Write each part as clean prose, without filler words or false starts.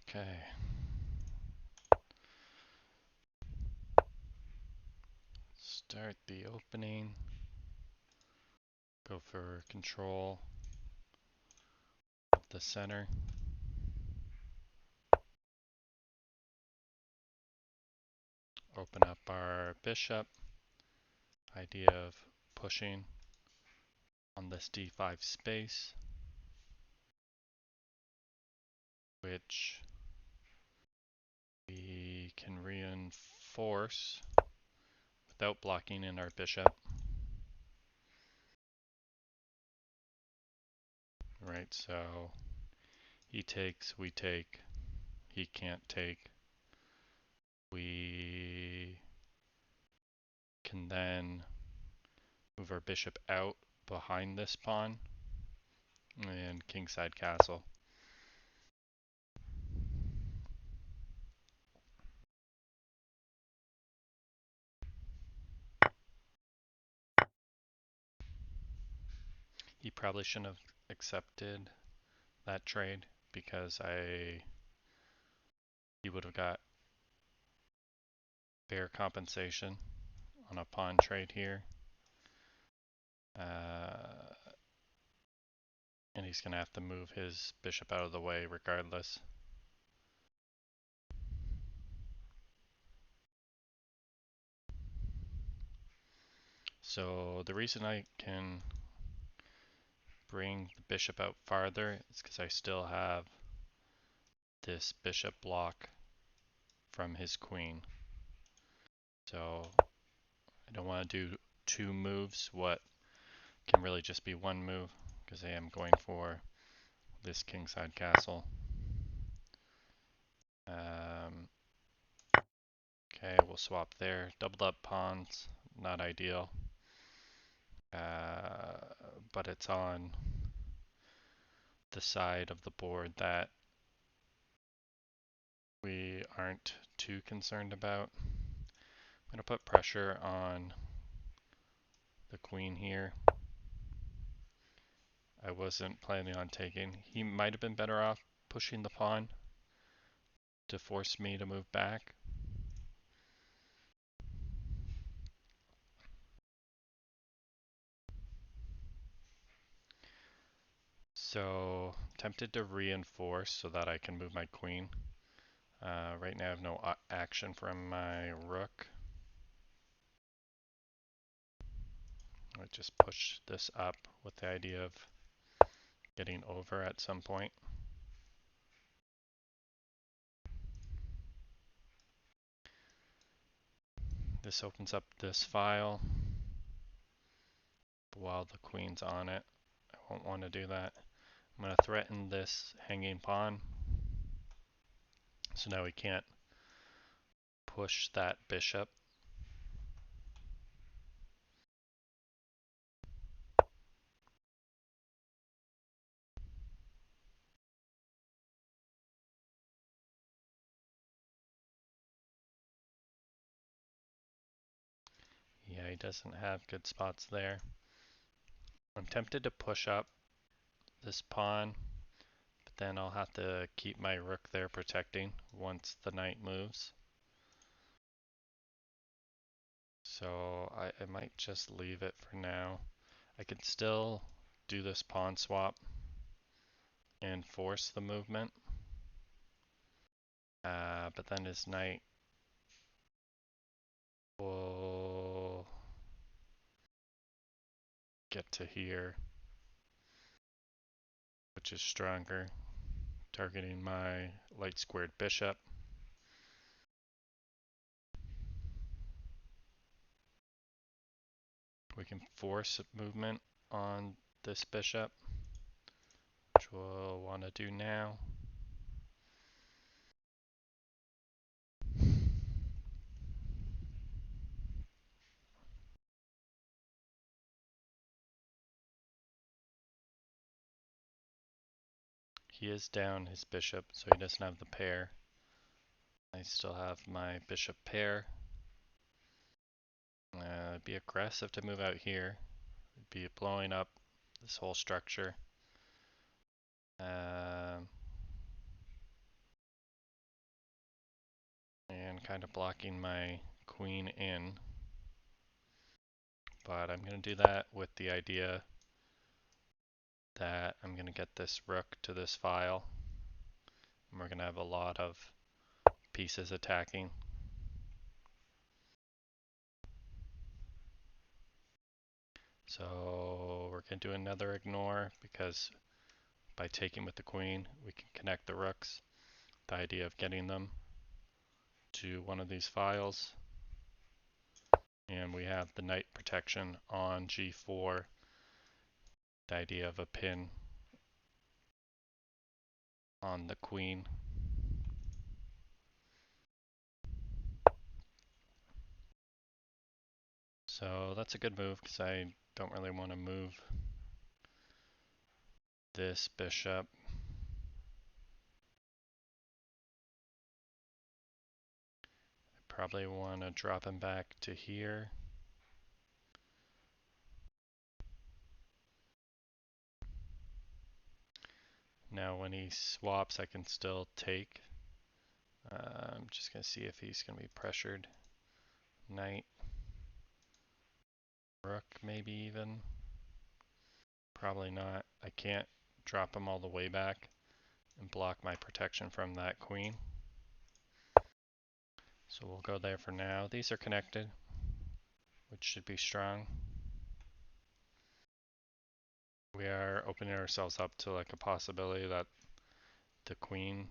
Okay. Start the opening. Go for control of the center. Open up our bishop. Idea of pushing on this d5 space, which we can reinforce without blocking in our bishop. Right, so he takes, we take, he can't take. We can then move our bishop out behind this pawn and kingside castle. He probably shouldn't have accepted that trade because he would have got fair compensation on a pawn trade here. And he's going to have to move his bishop out of the way regardless. So the reason I can bring the bishop out farther is because I still have this bishop block from his queen. So I don't want to do two moves, what can really just be one move, because I am going for this kingside castle. Okay, we'll swap there. Doubled up pawns, not ideal. But it's on the side of the board that we aren't too concerned about. I'm going to put pressure on the queen here. I wasn't planning on taking. He might have been better off pushing the pawn to force me to move back. So tempted to reinforce so that I can move my queen. Right now I have no action from my rook. I just push this up with the idea of getting over at some point. This opens up this file while the queen's on it. I won't want to do that. I'm going to threaten this hanging pawn. So now we can't push that bishop. Yeah, he doesn't have good spots there. I'm tempted to push up this pawn, but then I'll have to keep my rook there protecting once the knight moves. So I might just leave it for now. I can still do this pawn swap and force the movement. But then his knight will get to here, which is stronger, targeting my light squared bishop. We can force movement on this bishop, which we'll want to do now. He is down his bishop, so he doesn't have the pair. I still have my bishop pair. It'd be aggressive to move out here. It'd be blowing up this whole structure. and kind of blocking my queen in. But I'm going to do that with the idea that I'm going to get this rook to this file, and we're going to have a lot of pieces attacking. So we're going to do another ignore, because by taking with the queen, we can connect the rooks. The idea of getting them to one of these files. And we have the knight protection on g4, the idea of a pin on the queen. So that's a good move, because I don't really want to move this bishop. I probably want to drop him back to here. Now when he swaps, I can still take. I'm just going to see if he's going to be pressured. Knight. Rook, maybe even. Probably not. I can't drop him all the way back and block my protection from that queen. So we'll go there for now. These are connected, which should be strong. We are opening ourselves up to like a possibility that the queen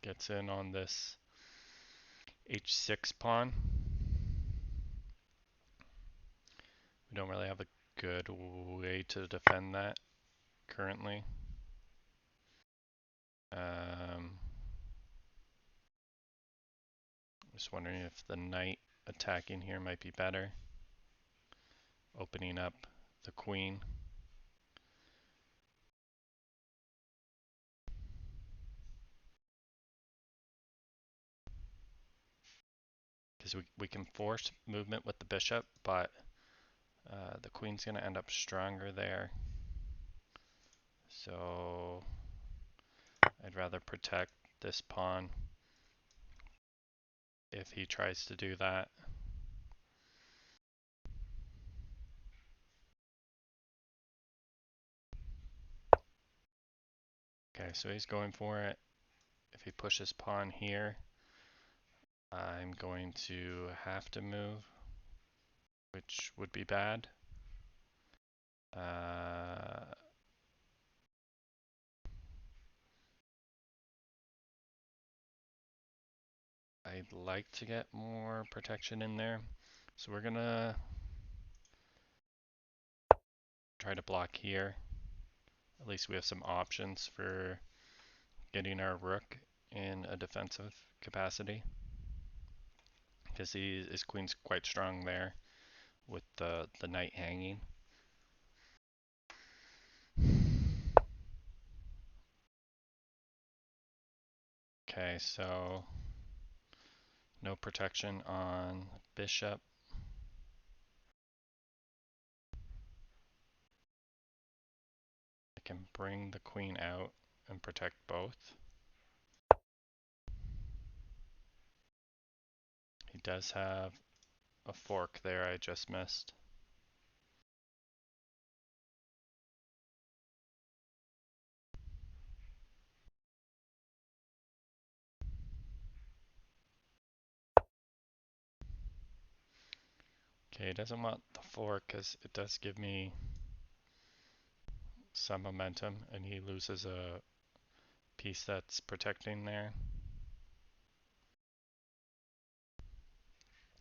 gets in on this h6 pawn. We don't really have a good way to defend that currently. Just wondering if the knight attacking here might be better. Opening up the queen. Because we can force movement with the bishop, but the queen's going to end up stronger there. So I'd rather protect this pawn if he tries to do that. Okay, so he's going for it. If he pushes pawn here, I'm going to have to move, which would be bad. I'd like to get more protection in there. So we're gonna try to block here. At least we have some options for getting our rook in a defensive capacity, because his queen's quite strong there with the knight hanging. Okay, so no protection on bishop. I can bring the queen out and protect both. He does have a fork there I just missed. Okay, he doesn't want the fork because it does give me some momentum, and he loses a piece that's protecting there.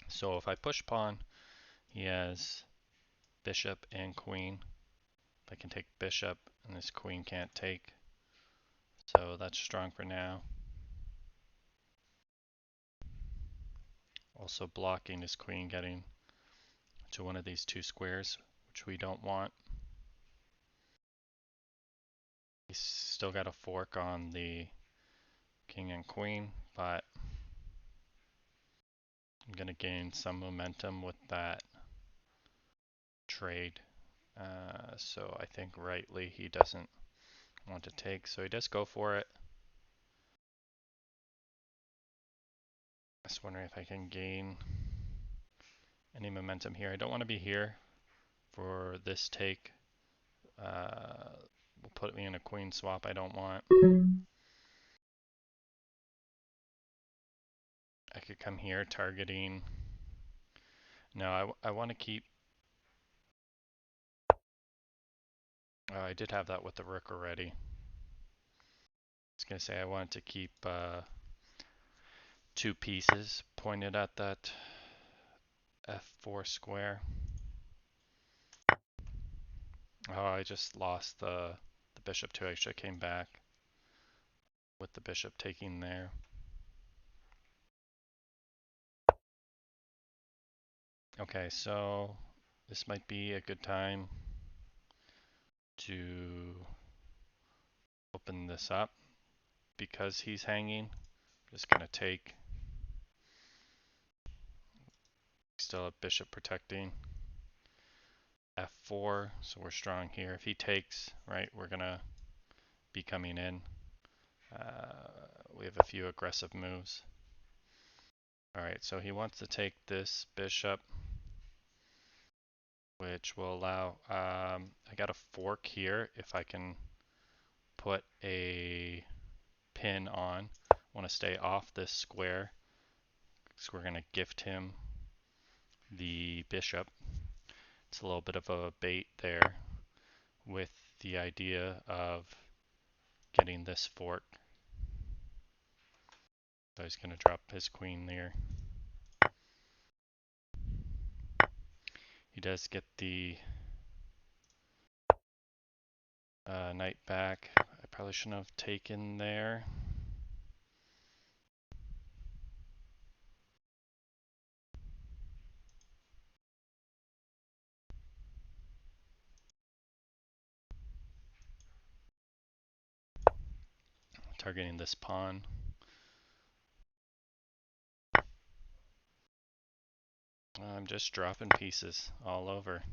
So if I push pawn, he has bishop and queen. I can take bishop, and this queen can't take. So that's strong for now. Also blocking his queen getting to one of these two squares, which we don't want. He's still got a fork on the king and queen, but I'm going to gain some momentum with that trade. So I think rightly he doesn't want to take, so he does go for it. Just wondering if I can gain any momentum here. I don't want to be here for this take. Will put me in a queen swap I don't want. I could come here targeting. No, I want to keep. Oh, I did have that with the rook already. I was going to say I wanted to keep two pieces pointed at that f4 square. Oh, I just lost the bishop too. I should have came back with the bishop taking there. Okay, so this might be a good time to open this up because he's hanging. I'm just gonna take. Still a bishop protecting. f4, so we're strong here. If he takes, right, we're gonna be coming in. We have a few aggressive moves. Alright, so he wants to take this bishop, which will allow, I got a fork here if I can put a pin on. I want to stay off this square, so we're going to gift him the bishop. It's a little bit of a bait there with the idea of getting this fork. So he's going to drop his queen there. He does get the knight back. I probably shouldn't have taken there. Targeting this pawn. I'm just dropping pieces all over.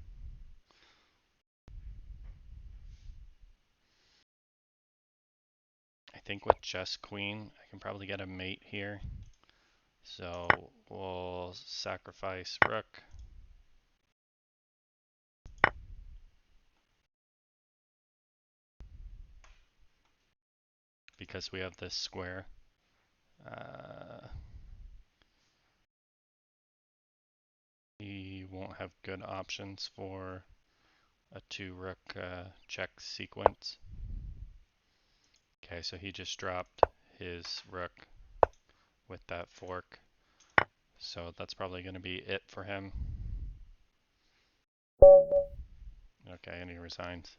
I think with just queen, I can probably get a mate here. So we'll sacrifice rook. Because we have this square. He won't have good options for a two rook check sequence. Okay, so he just dropped his rook with that fork. So that's probably going to be it for him. Okay, and he resigns.